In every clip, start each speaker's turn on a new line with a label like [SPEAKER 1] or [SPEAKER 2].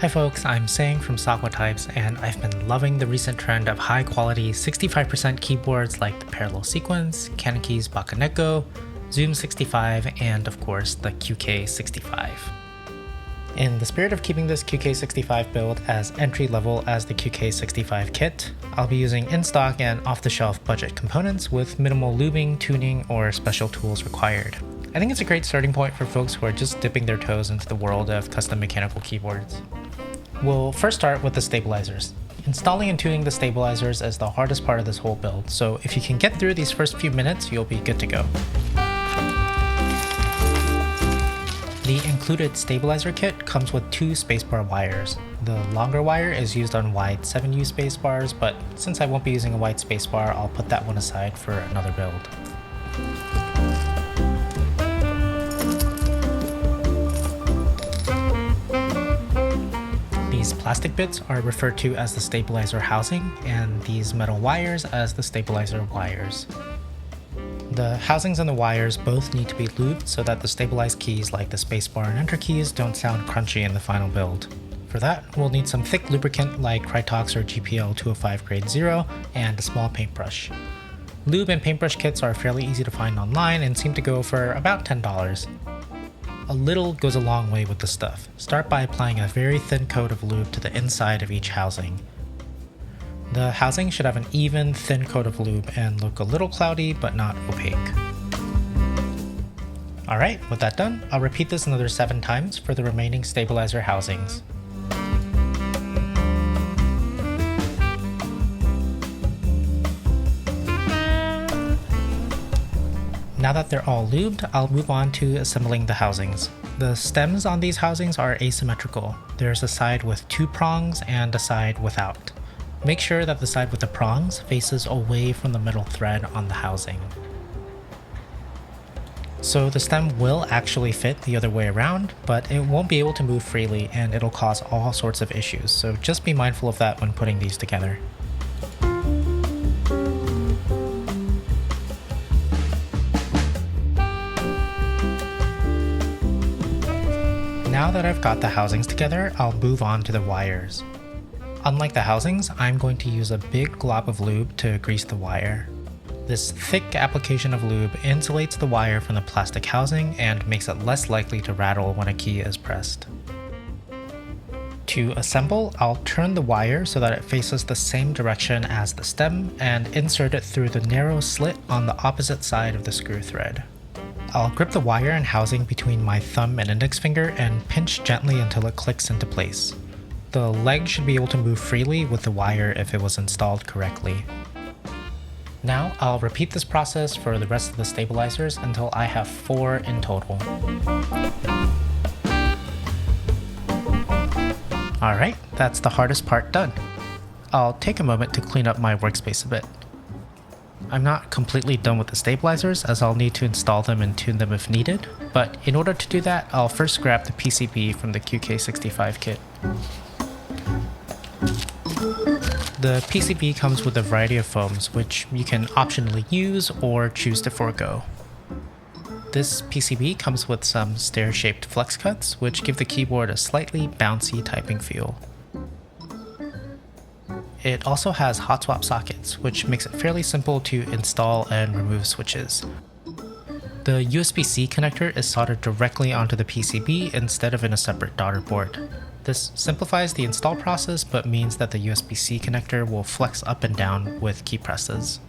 [SPEAKER 1] Hi folks, I'm Sang from Types, and I've been loving the recent trend of high quality 65% keyboards like the Parallel Sequence, Kaneki Bakaneko, Zoom 65, and of course the QK65. In the spirit of keeping this QK65 build as entry-level as the QK65 kit, I'll be using in-stock and off-the-shelf budget components with minimal lubing, tuning, or special tools required. I think it's a great starting point for folks who are just dipping their toes into the world of custom mechanical keyboards. We'll first start with the stabilizers. Installing and tuning the stabilizers is the hardest part of this whole build, so if you can get through these first few minutes, you'll be good to go. The included stabilizer kit comes with two spacebar wires. The longer wire is used on wide 7U spacebars, but since I won't be using a wide spacebar, I'll put that one aside for another build. These plastic bits are referred to as the stabilizer housing, and these metal wires as the stabilizer wires. The housings and the wires both need to be lubed so that the stabilized keys like the spacebar and enter keys don't sound crunchy in the final build. For that, we'll need some thick lubricant like Krytox or GPL 205 grade 0 and a small paintbrush. Lube and paintbrush kits are fairly easy to find online and seem to go for about $10. A little goes a long way with this stuff. Start by applying a very thin coat of lube to the inside of each housing. The housing should have an even, thin coat of lube and look a little cloudy but not opaque. Alright, with that done, I'll repeat this another 7 times for the remaining stabilizer housings. Now that they're all lubed, I'll move on to assembling the housings. The stems on these housings are asymmetrical. There's a side with 2 prongs and a side without. Make sure that the side with the prongs faces away from the middle thread on the housing. So the stem will actually fit the other way around, but it won't be able to move freely and it'll cause all sorts of issues, so just be mindful of that when putting these together. Now that I've got the housings together, I'll move on to the wires. Unlike the housings, I'm going to use a big glob of lube to grease the wire. This thick application of lube insulates the wire from the plastic housing and makes it less likely to rattle when a key is pressed. To assemble, I'll turn the wire so that it faces the same direction as the stem and insert it through the narrow slit on the opposite side of the screw thread. I'll grip the wire and housing between my thumb and index finger and pinch gently until it clicks into place. The leg should be able to move freely with the wire if it was installed correctly. Now I'll repeat this process for the rest of the stabilizers until I have 4 in total. Alright, that's the hardest part done. I'll take a moment to clean up my workspace a bit. I'm not completely done with the stabilizers as I'll need to install them and tune them if needed, but in order to do that, I'll first grab the PCB from the QK65 kit. The PCB comes with a variety of foams, which you can optionally use or choose to forego. This PCB comes with some stair-shaped flex cuts, which give the keyboard a slightly bouncy typing feel. It also has hotswap sockets, which makes it fairly simple to install and remove switches. The USB-C connector is soldered directly onto the PCB instead of in a separate daughter board. This simplifies the install process but means that the USB-C connector will flex up and down with key presses.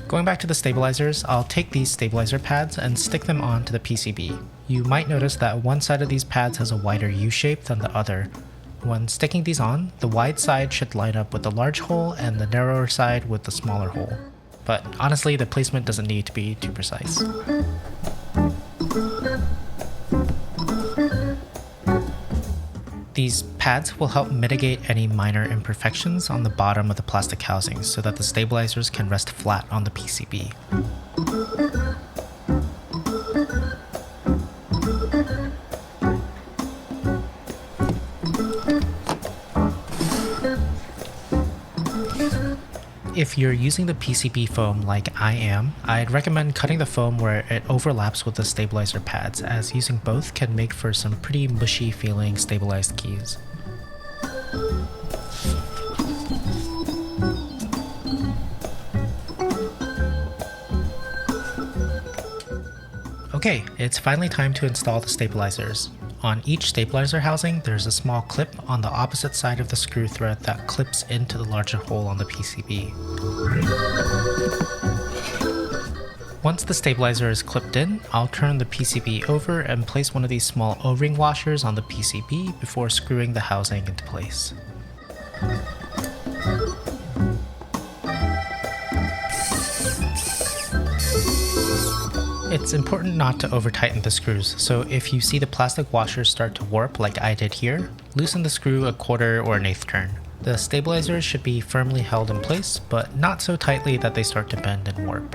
[SPEAKER 1] Going back to the stabilizers, I'll take these stabilizer pads and stick them onto the PCB. You might notice that one side of these pads has a wider U-shape than the other. When sticking these on, the wide side should line up with the large hole and the narrower side with the smaller hole. But honestly, the placement doesn't need to be too precise. These pads will help mitigate any minor imperfections on the bottom of the plastic housings so that the stabilizers can rest flat on the PCB. If you're using the PCB foam like I am, I'd recommend cutting the foam where it overlaps with the stabilizer pads, as using both can make for some pretty mushy feeling stabilized keys. Okay, it's finally time to install the stabilizers. On each stabilizer housing, there's a small clip on the opposite side of the screw thread that clips into the larger hole on the PCB. Once the stabilizer is clipped in, I'll turn the PCB over and place one of these small O-ring washers on the PCB before screwing the housing into place. It's important not to over-tighten the screws, so if you see the plastic washers start to warp like I did here, loosen the screw a quarter or an eighth turn. The stabilizers should be firmly held in place, but not so tightly that they start to bend and warp.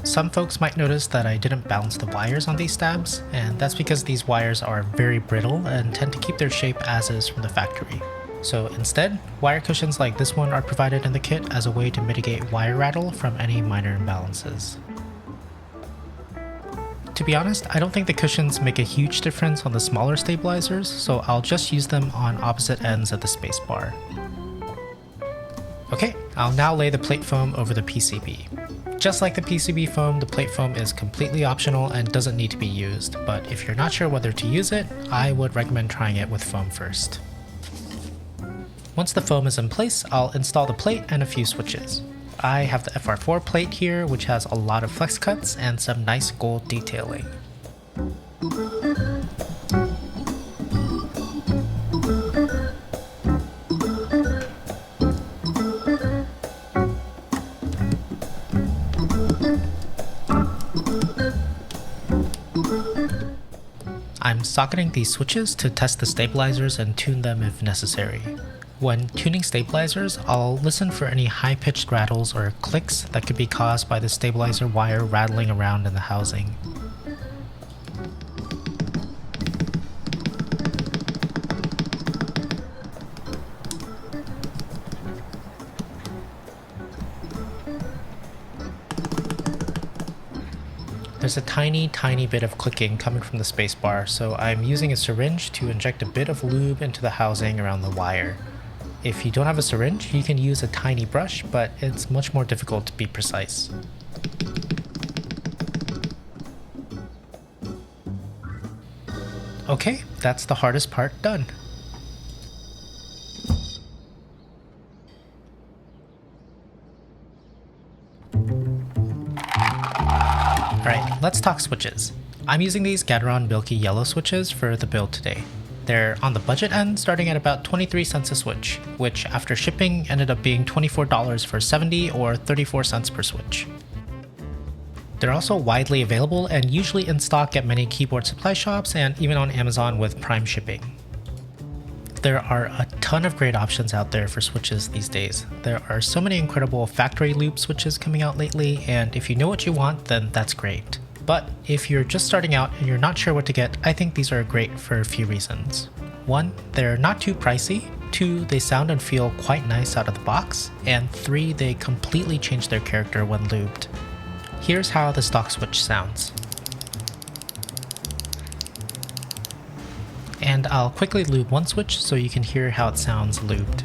[SPEAKER 1] Some folks might notice that I didn't balance the wires on these stabs, and that's because these wires are very brittle and tend to keep their shape as is from the factory. So instead, wire cushions like this one are provided in the kit as a way to mitigate wire rattle from any minor imbalances. To be honest, I don't think the cushions make a huge difference on the smaller stabilizers, so I'll just use them on opposite ends of the spacebar. Okay, I'll now lay the plate foam over the PCB. Just like the PCB foam, the plate foam is completely optional and doesn't need to be used, but if you're not sure whether to use it, I would recommend trying it with foam first. Once the foam is in place, I'll install the plate and a few switches. I have the FR4 plate here, which has a lot of flex cuts and some nice gold detailing. I'm socketing these switches to test the stabilizers and tune them if necessary. When tuning stabilizers, I'll listen for any high-pitched rattles or clicks that could be caused by the stabilizer wire rattling around in the housing. There's a tiny bit of clicking coming from the spacebar, so I'm using a syringe to inject a bit of lube into the housing around the wire. If you don't have a syringe, you can use a tiny brush, but it's much more difficult to be precise. Okay, that's the hardest part done. Alright, let's talk switches. I'm using these Gateron Milky yellow switches for the build today. They're on the budget end, starting at about 23 cents a switch, which after shipping ended up being $24 for 70 or 34 cents per switch. They're also widely available and usually in stock at many keyboard supply shops and even on Amazon with Prime shipping. There are a ton of great options out there for switches these days. There are so many incredible factory loop switches coming out lately, and if you know what you want, then that's great. But if you're just starting out and you're not sure what to get, I think these are great for a few reasons. 1, they're not too pricey. 2, they sound and feel quite nice out of the box. And 3, they completely change their character when lubed. Here's how the stock switch sounds. And I'll quickly lube one switch so you can hear how it sounds lubed.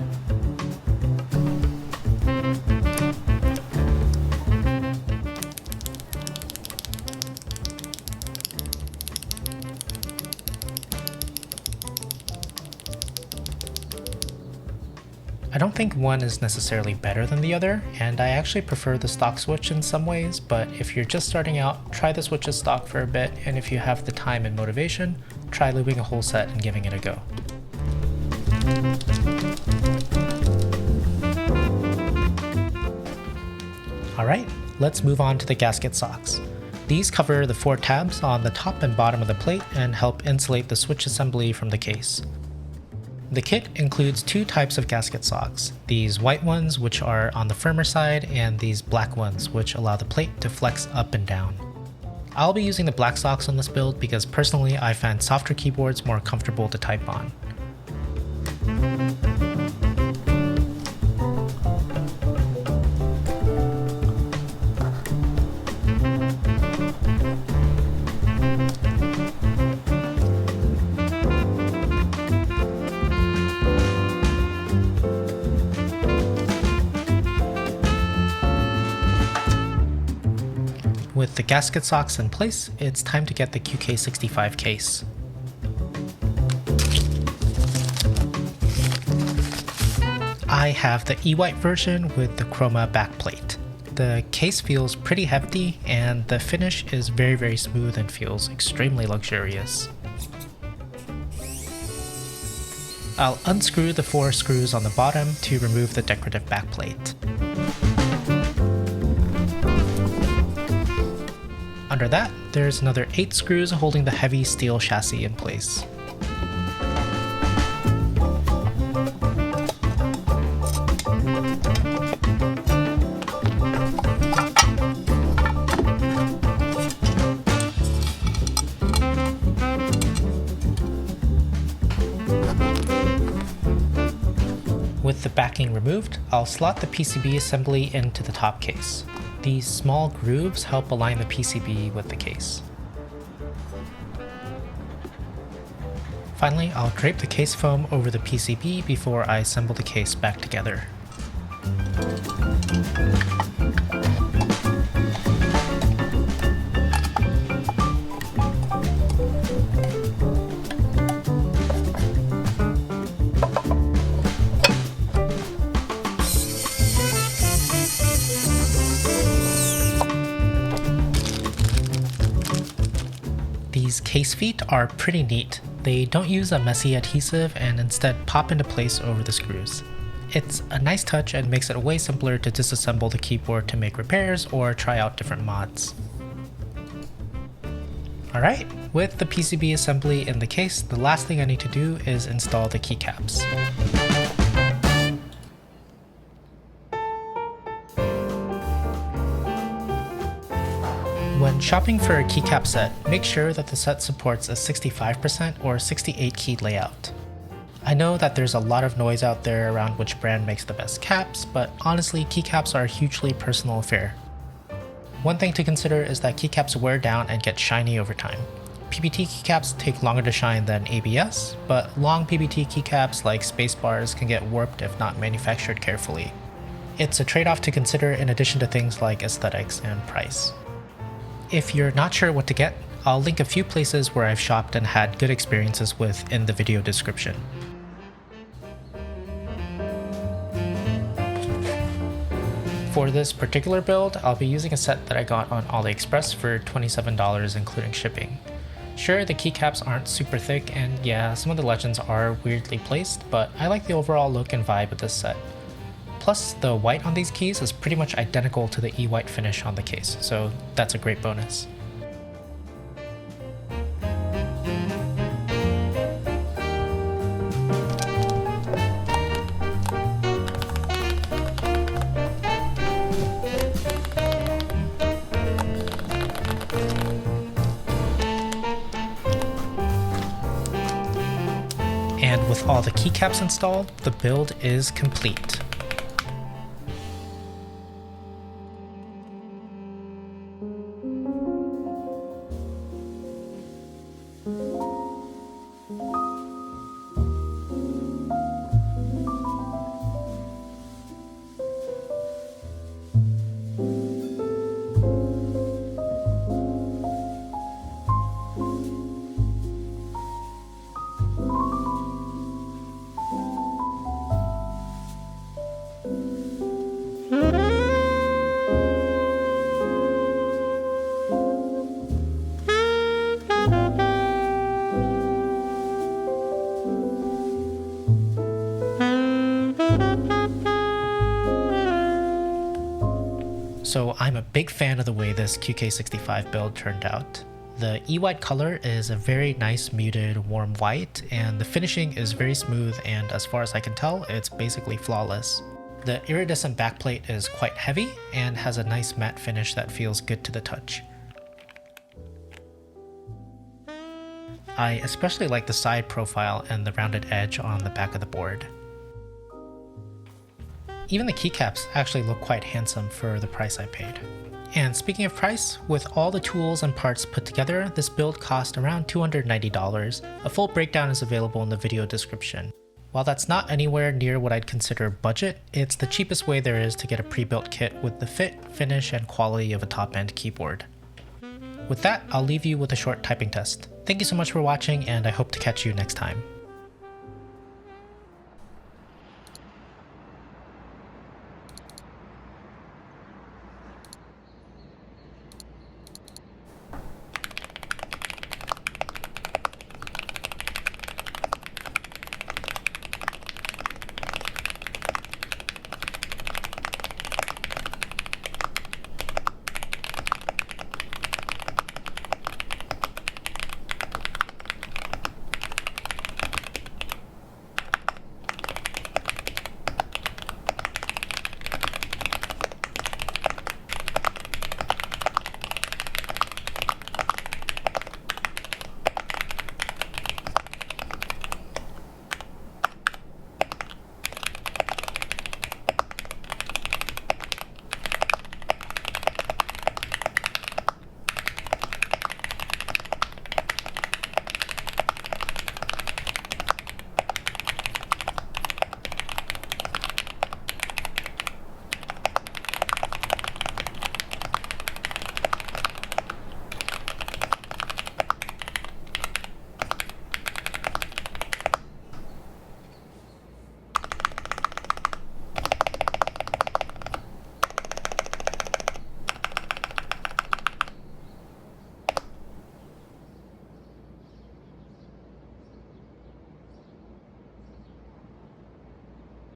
[SPEAKER 1] I don't think one is necessarily better than the other, and I actually prefer the stock switch in some ways, but if you're just starting out, try the switches stock for a bit, and if you have the time and motivation, try lubing a whole set and giving it a go. Alright, let's move on to the gasket socks. These cover the 4 tabs on the top and bottom of the plate and help insulate the switch assembly from the case. The kit includes 2 types of gasket socks, these white ones which are on the firmer side and these black ones which allow the plate to flex up and down. I'll be using the black socks on this build because personally I find softer keyboards more comfortable to type on. With the gasket socks in place, it's time to get the QK65 case. I have the E-white version with the chroma backplate. The case feels pretty hefty and the finish is very smooth and feels extremely luxurious. I'll unscrew the 4 screws on the bottom to remove the decorative backplate. Under that, there's another 8 screws holding the heavy steel chassis in place. With the backing removed, I'll slot the PCB assembly into the top case. These small grooves help align the PCB with the case. Finally, I'll drape the case foam over the PCB before I assemble the case back together. These case feet are pretty neat. They don't use a messy adhesive and instead pop into place over the screws. It's a nice touch and makes it way simpler to disassemble the keyboard to make repairs or try out different mods. Alright, with the PCB assembly in the case, the last thing I need to do is install the keycaps. When shopping for a keycap set, make sure that the set supports a 65% or 68 key layout. I know that there's a lot of noise out there around which brand makes the best caps, but honestly, keycaps are a hugely personal affair. One thing to consider is that keycaps wear down and get shiny over time. PBT keycaps take longer to shine than ABS, but long PBT keycaps like spacebars can get warped if not manufactured carefully. It's a trade-off to consider in addition to things like aesthetics and price. If you're not sure what to get, I'll link a few places where I've shopped and had good experiences with in the video description. For this particular build, I'll be using a set that I got on AliExpress for $27 including shipping. Sure, the keycaps aren't super thick and yeah, some of the legends are weirdly placed, but I like the overall look and vibe of this set. Plus, the white on these keys is pretty much identical to the E-white finish on the case, so that's a great bonus. And with all the keycaps installed, the build is complete. So I'm a big fan of the way this QK65 build turned out. The E-white color is a very nice muted warm white, and the finishing is very smooth and as far as I can tell, it's basically flawless. The iridescent backplate is quite heavy and has a nice matte finish that feels good to the touch. I especially like the side profile and the rounded edge on the back of the board. Even the keycaps actually look quite handsome for the price I paid. And speaking of price, with all the tools and parts put together, this build cost around $290. A full breakdown is available in the video description. While that's not anywhere near what I'd consider budget, it's the cheapest way there is to get a pre-built kit with the fit, finish, and quality of a top-end keyboard. With that, I'll leave you with a short typing test. Thank you so much for watching, and I hope to catch you next time.